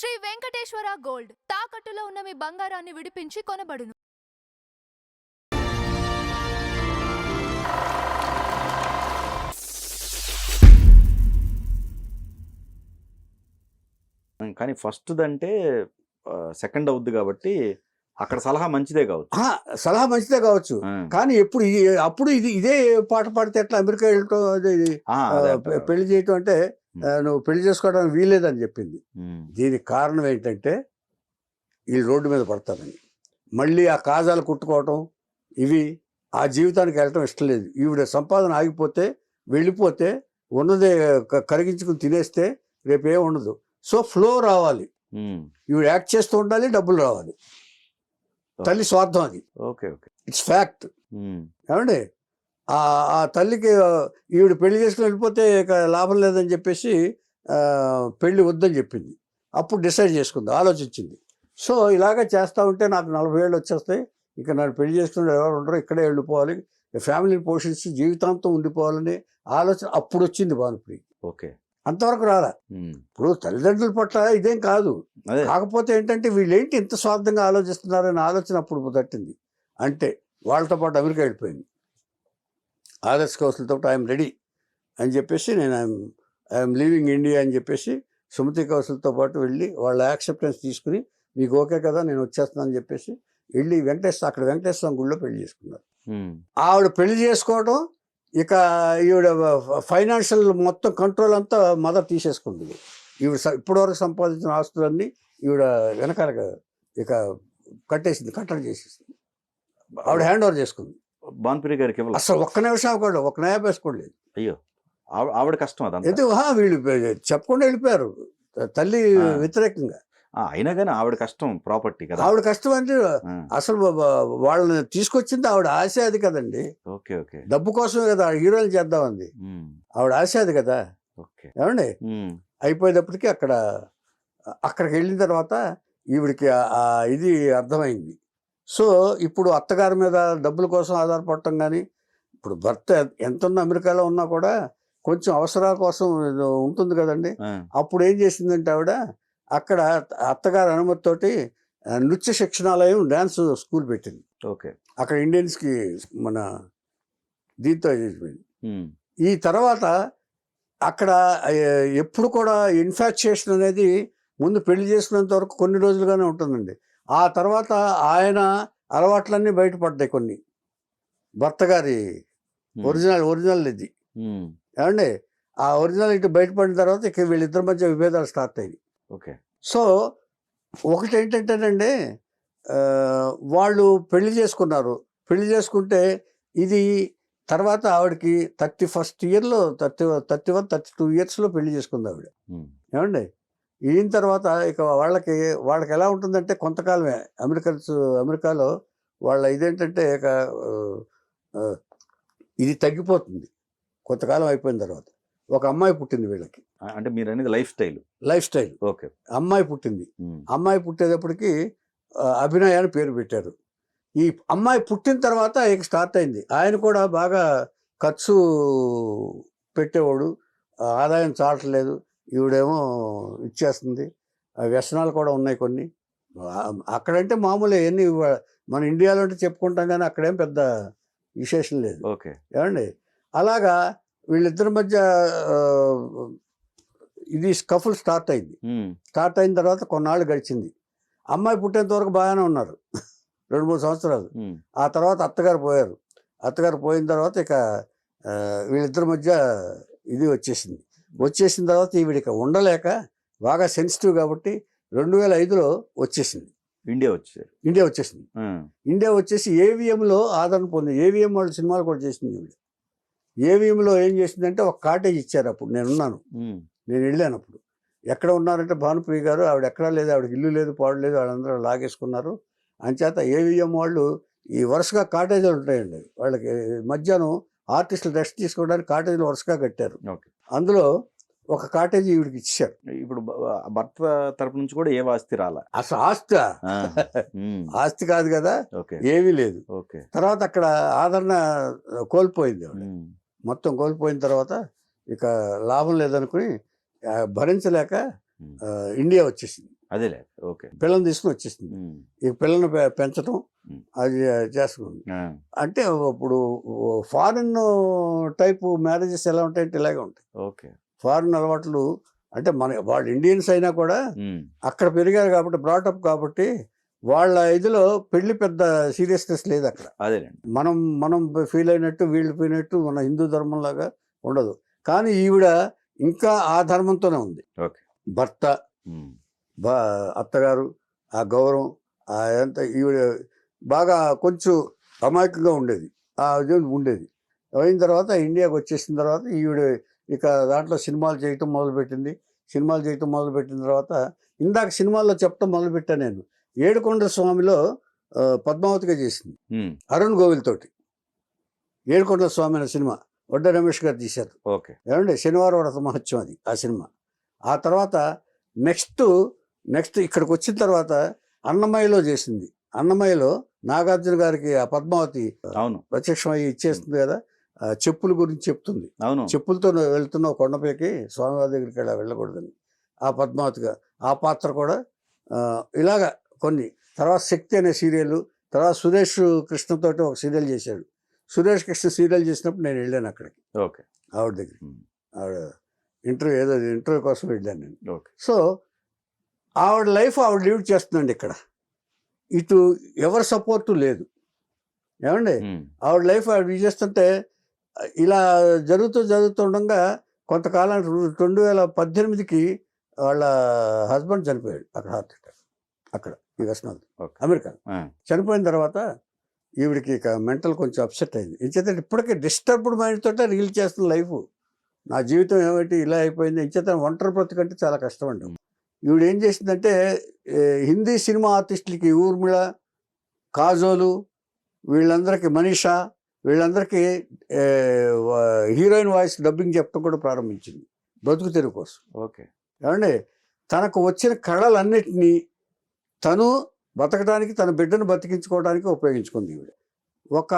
Shri Venkateswara gold తాకట్టులో ఉన్న మీ బంగారాన్ని విడిపించి కొనబడును. కానీ ఫస్ట్‌దంటే సెకండ్ అవుద్ది కాబట్టి అక్కడ సలహా మంచిదే కావచ్చు. సలహా మంచిదే కావచ్చు. కానీ ఎప్పుడు అప్పుడు ఇదే పాట పాడితే ఎట్లా అమెరికా వెళ్ళటం అది పెళ్లి చేయటం అంటే నువ్వు పెళ్లి చేసుకోవడానికి వీలేదని చెప్పింది. దీనికి కారణం ఏంటంటే వీళ్ళు రోడ్డు మీద పడతారని, మళ్ళీ ఆ కాజాలు కుట్టుకోవటం, ఇవి ఆ జీవితానికి వెళ్ళటం ఇష్టం లేదు. ఈవిడ సంపాదన ఆగిపోతే వెళ్ళిపోతే ఉన్నదే కరిగించుకుని తినేస్తే రేపేం ఉండదు. సో ఫ్లో రావాలి, ఈవిడ యాక్ట్ చేస్తూ ఉండాలి, డబ్బులు రావాలి. తల్లి స్వార్థం అది. Okay okay, it's fact. ఏమండి ఆ తల్లికి ఈవిడ పెళ్లి చేసుకుని వెళ్ళిపోతే ఇక లాభం లేదని చెప్పేసి పెళ్లి వద్దని చెప్పింది. అప్పుడు డిసైడ్ చేసుకుంది, ఆలోచించింది. సో ఇలాగ చేస్తూ ఉంటే నాకు 40 ఏళ్ళు వచ్చేస్తాయి, ఇక నన్ను పెళ్లి చేసుకుని ఎవరు ఉండరు, ఇక్కడే వెళ్ళిపోవాలి, ఫ్యామిలీని పోషించి జీవితాంతం ఉండిపోవాలని ఆలోచన అప్పుడు వచ్చింది భానుప్రియ. ఓకే, అంతవరకు రాలా. ఇప్పుడు తల్లిదండ్రుల పట్ల ఇదేం కాదు, కాకపోతే ఏంటంటే వీళ్ళేంటి ఇంత స్వార్థంగా ఆలోచిస్తున్నారని ఆలోచన అప్పుడు తట్టింది. అంటే వాళ్ళతో పాటు అమెరికా వెళ్ళిపోయింది. ఆదర్శ్ కౌశల్తో ఐఎమ్ రెడీ అని చెప్పేసి నేను ఐఎమ్ లీవింగ్ ఇండియా అని చెప్పేసి సుమతి కౌశల్తో పాటు వెళ్ళి వాళ్ళ యాక్సెప్టెన్స్ తీసుకుని మీకు ఓకే కదా నేను వచ్చేస్తున్నాను అని చెప్పేసి వెళ్ళి అక్కడ వెంకటేశ్వర గుడిలో పెళ్లి చేసుకున్నారు. ఆవిడ పెళ్లి చేసుకోవడం, ఇక ఈవిడ ఫైనాన్షియల్ మొత్తం కంట్రోల్ అంతా మదర్ తీసేసుకుంది. ఈవిడ ఇప్పటివరకు సంపాదించిన ఆస్తులన్నీ ఈవిడ వెనకాల ఇక కట్టడి చేసేసింది. ఆవిడ హ్యాండ్ ఓవర్ చేసుకుంది భానుప్రియ గారికి. అసలు ఒక్క నిమిషం కూడా ఒక నయా వేసుకోలేదు. అయ్యో, ఆవిడ కష్టం అదంతా. ఎందుకు వీళ్ళు చెప్పకుండా వెళ్ళిపోయారు తల్లి వ్యతిరేకంగా. అయినా కానీ ఆవిడ కష్టం ప్రాపర్టీ కదా. ఆవిడ కష్టం అంటే అసలు వాళ్ళని తీసుకొచ్చింది ఆవిడ ఆశ అది కదండి. ఓకే ఓకే, డబ్బు కోసమే కదా హీరోయిన్ చేద్దామంది. ఆవిడ ఆశ అది కదా. ఏమండి అయిపోయేటప్పటికి అక్కడికి వెళ్ళిన తర్వాత ఈవిడికి ఇది అర్థమైంది. సో ఇప్పుడు అత్తగారి మీద డబ్బుల కోసం ఆధారపడటం కానీ, ఇప్పుడు భర్త ఎంతున్న అమెరికాలో ఉన్నా కూడా కొంచెం అవసరాల కోసం ఉంటుంది కదండి. అప్పుడు ఏం చేసిందంటే ఆవిడ అక్కడ అత్తగారి అనుమతితోటి నృత్య శిక్షణాలయం డ్యాన్స్ స్కూల్ పెట్టింది. ఓకే, అక్కడ ఇండియన్స్కి మన దీంతో ఈ తర్వాత అక్కడ ఎప్పుడు కూడా ఇన్ఫాక్చుయేషన్ అనేది ముందు పెళ్లి చేసుకునేంత వరకు కొన్ని రోజులుగానే ఉంటుందండి. ఆ తర్వాత ఆయన అలవాట్లన్నీ బయటపడ్డాయి కొన్ని. భర్త గారి ఒరిజినల్ ఇది ఏమండి, ఆ ఒరిజినాలిటీ బయటపడిన తర్వాత ఇక వీళ్ళిద్దరి మధ్య విభేదాలు స్టార్ట్ అయ్యాయి. ఓకే, సో ఒకటి ఏంటంటేనండి, వాళ్ళు పెళ్లి చేసుకున్నారు. పెళ్లి చేసుకుంటే ఇది తర్వాత ఆవిడకి 31st ఇయర్లో 31, 32 ఇయర్స్లో పెళ్లి చేసుకుంది ఆవిడ. ఏమండి ఈయన తర్వాత ఇక వాళ్ళకి ఎలా ఉంటుందంటే కొంతకాలమే అమెరికాలో వాళ్ళ ఇదేంటంటే ఇక ఇది తగ్గిపోతుంది కొంతకాలం అయిపోయిన తర్వాత. ఒక అమ్మాయి పుట్టింది వీళ్ళకి. అంటే మీరు అనేది లైఫ్ స్టైల్. ఓకే, అమ్మాయి పుట్టింది. అమ్మాయి పుట్టేటప్పటికి అభినయ అని పేరు పెట్టారు. ఈ అమ్మాయి పుట్టిన తర్వాత ఇక స్టార్ట్ అయింది. ఆయన కూడా బాగా ఖర్చు పెట్టేవాడు, ఆదాయం చాలట్లేదు, ఈవిడేమో ఇచ్చేస్తుంది, వ్యసనాలు కూడా ఉన్నాయి కొన్ని. అక్కడంటే మామూలు ఎన్ని మన ఇండియాలో అంటే చెప్పుకుంటాం కానీ అక్కడేం పెద్ద విశేషం లేదు. ఓకే, ఏమండి అలాగా వీళ్ళిద్దరి మధ్య ఇది స్కఫుల్ స్టార్ట్ అయింది. స్టార్ట్ అయిన తర్వాత కొన్నాళ్ళు గడిచింది. అమ్మాయి పుట్టేంత వరకు బాగానే ఉన్నారు 2-3 సంవత్సరాలు. ఆ తర్వాత అత్తగారు పోయారు. అత్తగారు పోయిన తర్వాత ఇక వీళ్ళిద్దరి మధ్య ఇది వచ్చేసిన తర్వాత ఈవిడిక ఉండలేక బాగా సెన్సిటివ్ కాబట్టి 2005లో వచ్చేసింది. ఇండియా వచ్చేసింది. ఇండియా వచ్చేసి ఏవిఎంలో ఆదరణ పొందింది. ఏవిఎం వాళ్ళు సినిమాలు కూడా చేసింది ఈవిడ. ఏవిఎంలో ఏం చేసిందంటే ఒక కాటేజ్ ఇచ్చారు. అప్పుడు నేను వెళ్ళాను. అప్పుడు ఎక్కడ ఉన్నారంటే భానుప్రియ గారు, ఆవిడ ఎక్కడా లేదు, ఆవిడకి ఇల్లు లేదు, పాడు లేదు, వాళ్ళందరూ లాగేసుకున్నారు. అంచేత ఏవిఎం వాళ్ళు ఈ వరుసగా కాటేజీలు ఉంటాయండి, వాళ్ళకి మధ్యాహ్నం ఆర్టిస్టులు రెస్ట్ తీసుకోవడానికి కాటేజీలు వరుసగా కట్టారు. అందులో ఒక కాటేజీ ఈవిడికి ఇచ్చారు. ఇప్పుడు భర్త తరపు నుంచి కూడా ఏ ఆస్తి రాలా? అసలు ఆస్తి కాదు కదా, ఏమీ లేదు. తర్వాత అక్కడ ఆదరణ కోల్పోయింది. మొత్తం కోల్పోయిన తర్వాత ఇక లాభం లేదనుకుని భరించలేక ఇండియా వచ్చేసింది. అదేలే. ఓకే. పిల్లని తీసుకుని వచ్చేసింది. ఇక పిల్లని పెంచడం అది చేసుకుంది. అంటే ఇప్పుడు ఫారిన్ టైపు మ్యారేజెస్ ఎలా ఉంటాయంటే ఇలాగే ఉంటాయి. ఓకే. ఫారిన్ అలవాట్లు అంటే వాళ్ళు ఇండియన్స్ అయినా కూడా అక్కడ పెరిగారు కాబట్టి బ్రాటప్ కాబట్టి వాళ్ళ ఇదిలో పెళ్లి పెద్ద సీరియస్నెస్ లేదు అక్కడ. అదేనండి. మనం ఫీల్ అయినట్టు వీళ్ళు ఫీల్ అయినట్టు మన హిందూ ధర్మం లాగా ఉండదు. కానీ ఈవిడ ఇంకా ఆ ధర్మంతోనే ఉంది. ఓకే. భర్త, అత్తగారు, ఆ గౌరవం అదంతా ఈవిడ బాగా కొంచెం అమాయకంగా ఉండేది. ఆ ఇది ఉండేది. అయిన తర్వాత ఇండియాకి వచ్చేసిన తర్వాత ఈవిడ ఇక దాంట్లో సినిమాలు చేయటం మొదలుపెట్టింది. సినిమాలు చేయటం మొదలుపెట్టిన తర్వాత ఇందాక సినిమాల్లో చెప్పడం మొదలుపెట్టాను నేను. ఏడుకొండల స్వామిలో పద్మావతిగా చేసింది అరుణ్ గోవిల్ తోటి. ఏడుకొండల స్వామి అనే సినిమా వడ్డ రమేష్ గారు తీశారు. ఓకే. ఏమంటే శనివారం వ్రత మహత్యం అది ఆ సినిమా. ఆ తర్వాత నెక్స్ట్ ఇక్కడికి వచ్చిన తర్వాత అన్నమయ్యలో చేసింది. అన్నమయ్యలో నాగార్జున గారికి ఆ పద్మావతి ప్రత్యక్షమై ఇచ్చేస్తుంది కదా, చెప్పుల గురించి చెప్తుంది. చెప్పులతో వెళ్తున్న కొండపైకి స్వామివారి దగ్గరికి వెళ్ళకూడదని ఆ పద్మావతిగా ఆ పాత్ర కూడా ఇలాగా కొన్ని. తర్వాత శక్తి అనే సీరియల్, తర్వాత సురేష్ కృష్ణతోటి ఒక సీరియల్ చేశాడు. సురేష్ కృష్ణ సీరియల్ చేసినప్పుడు నేను వెళ్ళాను అక్కడికి. ఓకే. ఆవిడ దగ్గరికి ఆవిడ ఇంటర్వ్యూ కోసం వెళ్ళాను నేను. సో ఆవిడ లైఫ్ ఆవిడ లీడ్ చేస్తుందండి ఇక్కడ. ఇటు ఎవరి సపోర్టు లేదు. ఏమండి ఆవిడ లైఫ్ ఆవిడ లీడ్ చేస్తుంటే ఇలా జరుగుతుండగా కొంతకాలం 2018కి వాళ్ళ హస్బెండ్ చనిపోయాడు అక్కడ, హార్ట్ అటాక్ అక్కడ యుఎస్ అమెరికా. చనిపోయిన తర్వాత ఈవిడికి ఇక మెంటల్ కొంచెం అప్సెట్ అయింది. ఇంచేత ఇప్పటికే డిస్టర్బ్డ్ మైండ్ తోటే రీల్ చేస్తున్న లైఫ్. నా జీవితం ఏమిటి ఇలా అయిపోయింది. ఇంచేత ఒంటరి బ్రతుకంటే చాలా కష్టం అండి. ఈవిడ ఏం చేసిందంటే హిందీ సినిమా ఆర్టిస్టులకి ఊర్మిళ, కాజోలు, వీళ్ళందరికీ మనీషా, వీళ్ళందరికీ హీరోయిన్ వాయిస్ డబ్బింగ్ చెప్పడం కూడా ప్రారంభించింది బ్రతుకు తెరువు కోసం. ఓకే. ఏమండి తనకు వచ్చిన కళలన్నిటినీ తను బతకడానికి, తన బిడ్డను బతికించుకోవడానికి ఉపయోగించుకుంది ఈవిడ. ఒక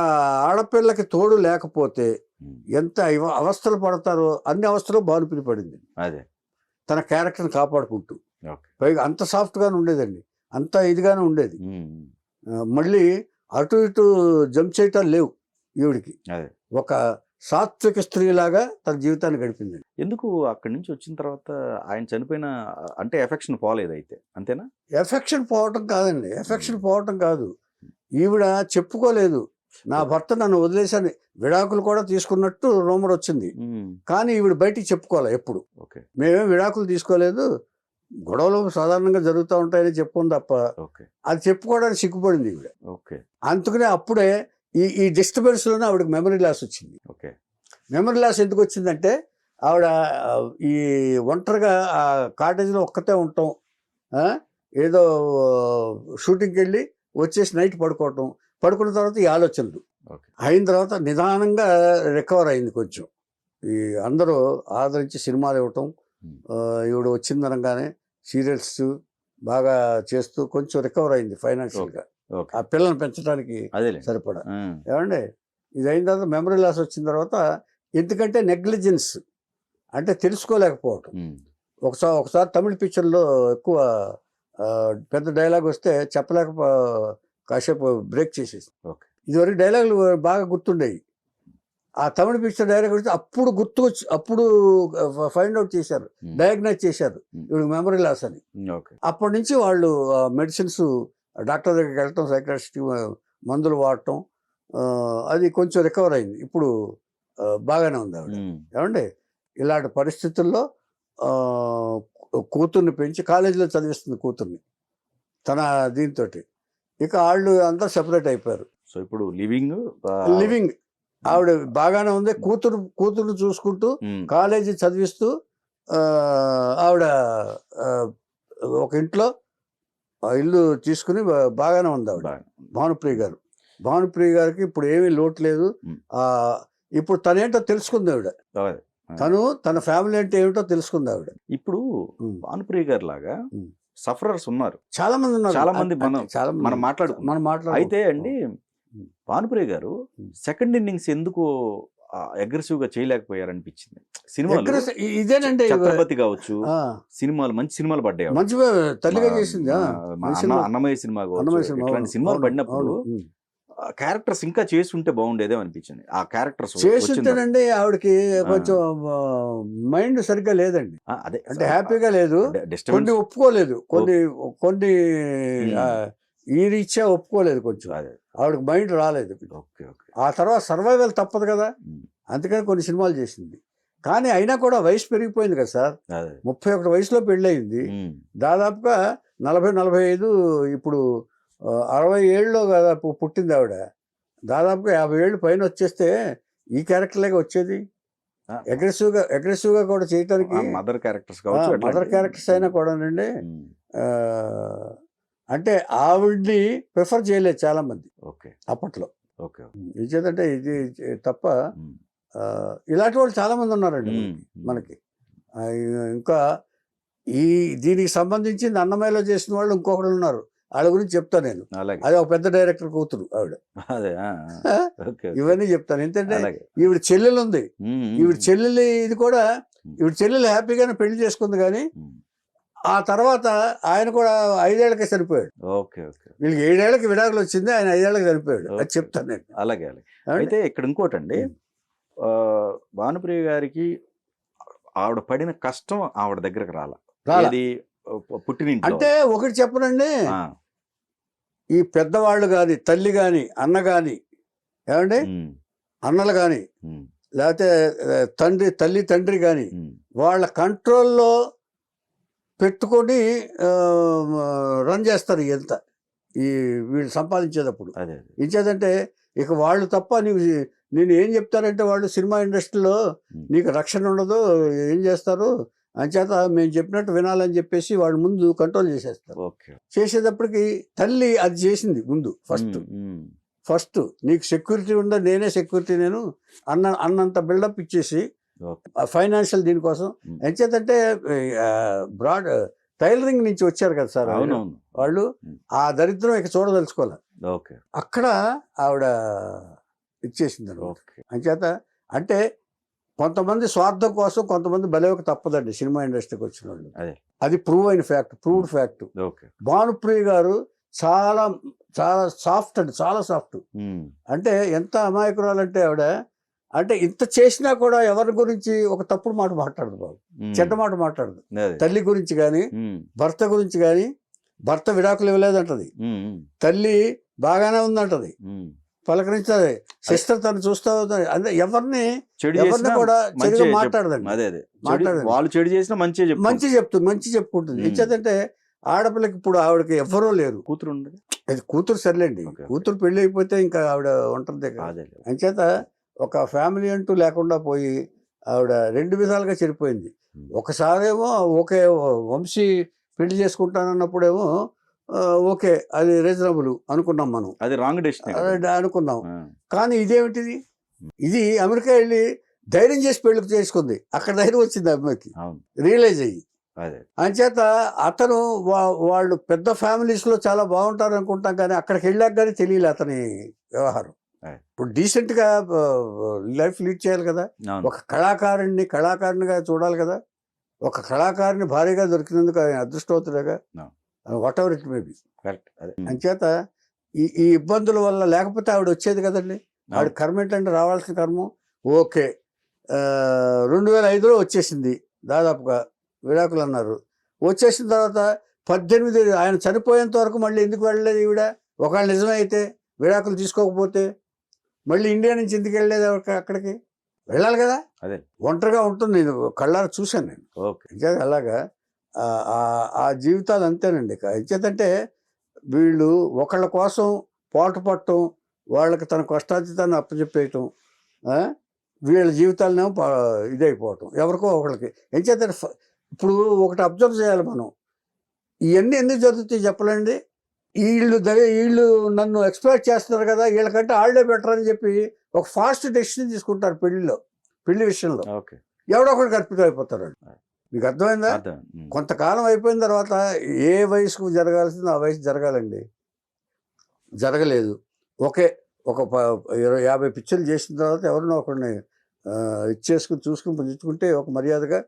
ఆడపిల్లకి తోడు లేకపోతే ఎంత అవస్థలు పడతారో అన్ని అవస్థలు బానుపిని పడింది. అదే తన క్యారెక్టర్ని కాపాడుకుంటూ. పైగా అంత సాఫ్ట్గానే ఉండేదండి, అంత ఇదిగానే ఉండేది. మళ్ళీ అటు ఇటు జంప్ చేయటాలు లేవు ఈవిడికి. ఒక సాత్విక స్త్రీలాగా తన జీవితాన్ని గడిపింది. ఎందుకు అక్కడి నుంచి వచ్చిన తర్వాత ఆయన చనిపోయిన అంటే ఎఫెక్షన్ పోలేదు అయితే, అంతేనా? ఎఫెక్షన్ పోవటం కాదండి, ఎఫెక్షన్ పోవటం కాదు. ఈవిడ చెప్పుకోలేదు నా భర్త నన్ను వదిలేశాను, విడాకులు కూడా తీసుకున్నట్టు రూమర్ వచ్చింది. కానీ ఈవిడ బయటికి చెప్పుకోవాలి ఎప్పుడు. మేమేం విడాకులు తీసుకోలేదు, గొడవలు సాధారణంగా జరుగుతూ ఉంటాయని చెప్పుకుంది తప్ప అది చెప్పుకోవడానికి సిగ్గుపడింది ఈవిడ. అందుకనే అప్పుడే ఈ డిస్టర్బెన్స్ లోనే ఆవిడకి మెమరీ లాస్ వచ్చింది. మెమరీ లాస్ ఎందుకు వచ్చిందంటే ఆవిడ ఈ ఒంటరిగా ఆ కాటేజ్లో ఒక్కతే ఉంటాం, ఏదో షూటింగ్కి వెళ్ళి వచ్చేసి నైట్ పడుకున్న తర్వాత ఈ ఆలోచనలు అయిన తర్వాత నిదానంగా రికవర్ అయింది కొంచెం. ఈ అందరూ ఆదరించి సినిమాలు ఇవ్వటం, ఈవిడ వచ్చిందనగానే సీరియల్స్ బాగా చేస్తూ కొంచెం రికవర్ అయింది ఫైనాన్షియల్గా, ఆ పిల్లల్ని పెంచడానికి సరిపడా. ఏమండి ఇది అయిన తర్వాత మెమరీ లాస్ వచ్చిన తర్వాత, ఎందుకంటే నెగ్లిజెన్స్ అంటే తెలుసుకోలేకపోవటం. ఒకసారి తమిళ పిక్చర్లో ఎక్కువ పెద్ద డైలాగ్ వస్తే చెప్పలేక కాసేపు బ్రేక్ చేసేసి, ఇదివరకు డైలాగులు బాగా గుర్తుండేవి. ఆ తమిళ పిక్చర్ డైలాగ్ వస్తే అప్పుడు ఫైండ్ అవుట్ చేశారు, డయాగ్నైజ్ చేశారు ఇప్పుడు మెమరీ లాస్ అని. అప్పటి నుంచి వాళ్ళు మెడిసిన్స్, డాక్టర్ దగ్గరికి వెళ్ళటం, సైకాట్రిస్ట్ మందులు వాడటం, అది కొంచెం రికవర్ అయింది. ఇప్పుడు బాగానే ఉంది ఆవిడ. ఏమండి ఇలాంటి పరిస్థితుల్లో కూతుర్ని పెంచి కాలేజీలో చదివిస్తుంది కూతుర్ని తన దీంతో. ఇక వాళ్ళు అంతా సెపరేట్ అయిపోయారు. సో ఇప్పుడు లివింగ్ ఆవిడ బాగానే ఉంది. కూతురు చూసుకుంటూ కాలేజీ చదివిస్తూ ఆవిడ ఒక ఇంట్లో ఇల్లు తీసుకుని బాగానే ఉంది ఆవిడ. భానుప్రియ గారికి ఇప్పుడు ఏమీ లోటు లేదు. ఇప్పుడు తనేంటో తెలుసుకుంది ఆవిడ, తన ఫ్యామిలీ అంటే ఏమిటో తెలుసుకుంది ఆవిడ. ఇప్పుడు భానుప్రియ గారు లాగా సఫరర్స్ ఉన్నారు, చాలా మంది ఉన్నారు. మనం మాట్లాడుకున్నాం. అయితే అండి భానుప్రియ గారు సెకండ్ ఇన్నింగ్స్ ఎందుకు అగ్రెసివ్ గా చేయలేకపోయారనిపించింది సినిమాలు. ఇదేనండి ఛత్రపతి కావచ్చు, ఆ, సినిమాలు మంచి సినిమాలు పడ్డాయి ఆవిడ. మంచిగా తల్లిగా చేసింది అన్నమయ్య సినిమా అన్నమయ్య కావచ్చు, సినిమా, ఇట్లాంటి అవును, సినిమాలు అవును, పడినప్పుడు అవును. క్యారెక్టర్స్ ఇంకా చేస్తుంటే బాగుండేదే అనిపించింది. ఆ క్యారెక్టర్స్ చేస్తుంటేనండి ఆవిడకి కొంచెం మైండ్ సరిగ్గా లేదండి, అదే అంటే హ్యాపీగా లేదు, కొన్ని డిస్టర్బెన్స్. ఒప్పుకోలేదు, కొన్ని ఆ, ఈ రీత్యా ఒప్పుకోలేదు కొంచెం, అదే ఆవిడకి మైండ్ రాలేదు. Okay okay. ఆ తర్వాత సర్వైవల్ తప్పదు కదా, అందుకని కొన్ని సినిమాలు చేసింది. కానీ అయినా కూడా వయసు పెరిగిపోయింది కదా సార్, అదే 31 వయసులో పెళ్ళయింది, దాదాపుగా 40-45, ఇప్పుడు 60 ఏళ్ళలో కదా పుట్టింది ఆవిడ, దాదాపుగా 50 ఏళ్ళు పైన వచ్చేస్తే ఈ క్యారెక్టర్లేగా వచ్చేది. అగ్రెసివ్గా కూడా చేయటానికి మదర్ క్యారెక్టర్స్ కావచ్చు, మదర్ క్యారెక్టర్స్ అయినా కూడానండి, అంటే ఆవిడ్ని ప్రిఫర్ చేయలేదు చాలా మంది ఓకే అప్పట్లో. ఓకే. ఇచ్చేదంటే ఇది తప్ప ఇలాంటి వాళ్ళు చాలా మంది ఉన్నారండి మనకి. ఇంకా దీనికి సంబంధించింది అన్నమయ్యలో చేసిన వాళ్ళు ఇంకొకరు ఉన్నారు, వాళ్ళ గురించి చెప్తాను నేను. అది ఒక పెద్ద డైరెక్టర్ కూతురు ఆవిడ. ఇవన్నీ చెప్తాను, ఎందుకంటే ఈవిడ చెల్లెలు ఉంది, ఈవిడ చెల్లెలు ఇది కూడా, ఈవిడ చెల్లెలు హ్యాపీగానే పెళ్లి చేసుకుంది, కానీ ఆ తర్వాత ఆయన కూడా 5 ఏళ్లకే చనిపోయాడు. వీళ్ళకి 7 ఏళ్ళకి విడాకులు వచ్చింది, ఆయన 5 ఏళ్ళకి చనిపోయాడు. అది చెప్తాను నేను. అలాగే. అయితే ఇక్కడ ఇంకోటండి, భానుప్రియ గారికి ఆవిడ పడిన కష్టం ఆవిడ దగ్గరకు రాలా పుట్టినింటి. అంటే ఒకటి చెప్పనండి, ఈ పెద్దవాళ్ళు కానీ, తల్లి కానీ, అన్న కానీ, ఏమండి అన్నలు కానీ, లేకపోతే తల్లి తండ్రి కానీ, వాళ్ళ కంట్రోల్లో పెట్టుకొని రన్ చేస్తారు ఎంత ఈ వీళ్ళు సంపాదించేటప్పుడు. ఇచ్చేదంటే ఇక వాళ్ళు తప్ప నేను ఏం చెప్తారంటే, వాళ్ళు సినిమా ఇండస్ట్రీలో నీకు రక్షణ ఉండదు, ఏం చేస్తారు అంచేత మేము చెప్పినట్టు వినాలని చెప్పేసి వాళ్ళు ముందు కంట్రోల్ చేసేస్తారు. చేసేటప్పటికి తల్లి అది చేసింది ముందు, ఫస్ట్ నీకు సెక్యూరిటీ ఉండదు, నేనే సెక్యూరిటీ, నేను అన్నంత బిల్డప్ ఇచ్చేసి ఫైనాన్షియల్ దీనికోసం. ఎంచేతంటే బ్రాడ్ టైలరింగ్ నుంచి వచ్చారు కదా సార్ వాళ్ళు, ఆ దరిద్రం ఇక చూడదలుచుకోవాలి, అక్కడ ఆవిడ ఇచ్చేసింది. అంచేత అంటే కొంతమంది స్వార్థం కోసం కొంతమంది బలేవక తప్పదండి సినిమా ఇండస్ట్రీకి వచ్చిన వాళ్ళు, అది ప్రూవ్డ్ ఫ్యాక్ట్. భానుప్రియ గారు చాలా చాలా సాఫ్ట్ అండి, చాలా సాఫ్ట్. అంటే ఎంత అమాయకురాలంటే ఆవిడ, అంటే ఇంత చేసినా కూడా ఎవరి గురించి ఒక తప్పుడు మాట మాట్లాడదు బాబు, చెడ్డ మాట మాట్లాడదు. తల్లి గురించి కానీ, భర్త గురించి కానీ, భర్త విడాకులు ఇవ్వలేదంటది, తల్లి బాగానే ఉందంటది, పలకరించదు, సిస్టర్ తను చూస్తా ఉంది, అంటే ఎవరిని కూడా చెడుగా మాట్లాడదండి, మంచి చెప్పుకుంటుంది. ఇచ్చేదంటే ఆడపిల్లకి ఇప్పుడు ఆవిడకి ఎవ్వరూ లేరు, కూతురు సర్లేండి, కూతురు పెళ్లి అయిపోతే ఇంకా ఆవిడ ఉంటుంది. అంచేత ఒక ఫ్యామిలీ అంటూ లేకుండా పోయి ఆవిడ 2 విధాలుగా చెడిపోయింది. ఒకసారేమో ఓకే వంశీ పెళ్లి చేసుకుంటానన్నప్పుడేమో ఓకే అది రీజనబుల్ అనుకున్నాం, మనం అది రాంగ్ డెసిషన్ అనుకున్నాం. కానీ ఇదేమిటిది, ఇది అమెరికా వెళ్ళి ధైర్యం చేసి పెళ్లి చేసుకుంది, అక్కడ ధైర్యం వచ్చింది అమ్మాయికి, రియలైజ్ అయ్యి. అంచేత అతను వాళ్ళు పెద్ద ఫ్యామిలీస్లో చాలా బాగుంటారు అనుకుంటాం, కానీ అక్కడికి వెళ్ళాక కానీ తెలియలే అతని వ్యవహారం. ఇప్పుడు డీసెంట్గా లైఫ్ లీడ్ చేయాలి కదా, ఒక కళాకారునిగా చూడాలి కదా, ఒక కళాకారుని భారీగా దొరికినందుకు ఆయన అదృష్టవంతుడేగా, whatever it may be. అంచేత ఈ ఇబ్బందుల వల్ల లేకపోతే ఆవిడ వచ్చేది కదండి, ఆవిడ కర్మ ఏంటంటే రావాల్సిన కర్మ. ఓకే 2005లో వచ్చేసింది, దాదాపుగా విడాకులు అన్నారు, వచ్చేసిన తర్వాత 18 ఆయన చనిపోయేంత వరకు మళ్ళీ ఎందుకు వెళ్ళలేదు ఈవిడ? ఒకవేళ నిజమే అయితే విడాకులు తీసుకోకపోతే మళ్ళీ ఇండియా నుంచి ఎందుకు వెళ్ళలేదు అక్కడికి? వెళ్ళాలి కదా, ఒంటరిగా ఉంటుంది, నేను కళ్ళారా చూశాను నేను. అలాగా ఆ జీవితాలు అంతేనండి. ఎంచేతంటే వీళ్ళు ఒకళ్ళ కోసం పోటు పట్టడం, వాళ్ళకి తన కష్టార్జితాన్ని అప్పచెప్పేయటం, వీళ్ళ జీవితాలనేమో ఇదైపోవటం ఎవరికో ఒకళ్ళకి. ఎంచేతంటే ఇప్పుడు ఒకటి అబ్జర్వ్ చేయాలి మనం, ఇవన్నీ ఎందుకు జరుగుతాయి చెప్పలేండి. వీళ్ళు నన్ను ఎక్స్ప్లాయిట్ చేస్తున్నారు కదా, వీళ్ళకంటే వాళ్ళే బెటర్ అని చెప్పి ఒక ఫాస్ట్ డెసిషన్ తీసుకుంటారు పెళ్లి విషయంలో. ఎవడో ఒకటి కల్పితం అయిపోతారు. మీకు అర్థమైందా? కొంతకాలం అయిపోయిన తర్వాత ఏ వయసుకు జరగాల్సిందో ఆ వయసు జరగాలండి, జరగలేదు. ఒక 50 పిక్చర్లు చేసిన తర్వాత ఎవరినో ఒకరిని ఇచ్చేసుకుని చూసుకుని పుచ్చుకుంటే ఒక మర్యాదగా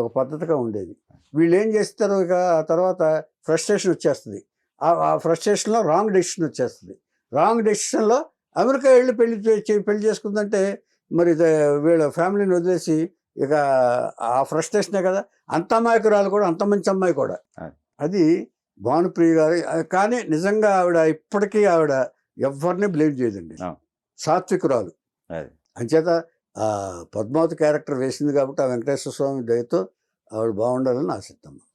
ఒక పద్ధతిగా ఉండేది. వీళ్ళు ఏం చేస్తారు, ఇక ఆ తర్వాత ఫ్రస్ట్రేషన్ వచ్చేస్తుంది. ఆ ఫ్రస్ట్రేషన్లో రాంగ్ డెసిషన్ వచ్చేస్తుంది. రాంగ్ డెసిషన్లో అమెరికా వెళ్ళి పెళ్లి చేసుకుందంటే మరి వీళ్ళ ఫ్యామిలీని వదిలేసి ఇక ఆ ఫ్రస్ట్రేషనే కదా. అంత అమాయకురాలు కూడా, అంత మంచి అమ్మాయి కూడా. అది భానుప్రియ గారు. కానీ నిజంగా ఆవిడ ఇప్పటికీ ఆవిడ ఎవరిని బ్లేమ్ చేయదండి, సాత్వికురాలు. అంచేత పద్మావతి క్యారెక్టర్ వేసింది కాబట్టి ఆ వెంకటేశ్వర స్వామి దయతో ఆవిడ బాగుండాలని ఆశిస్తాం.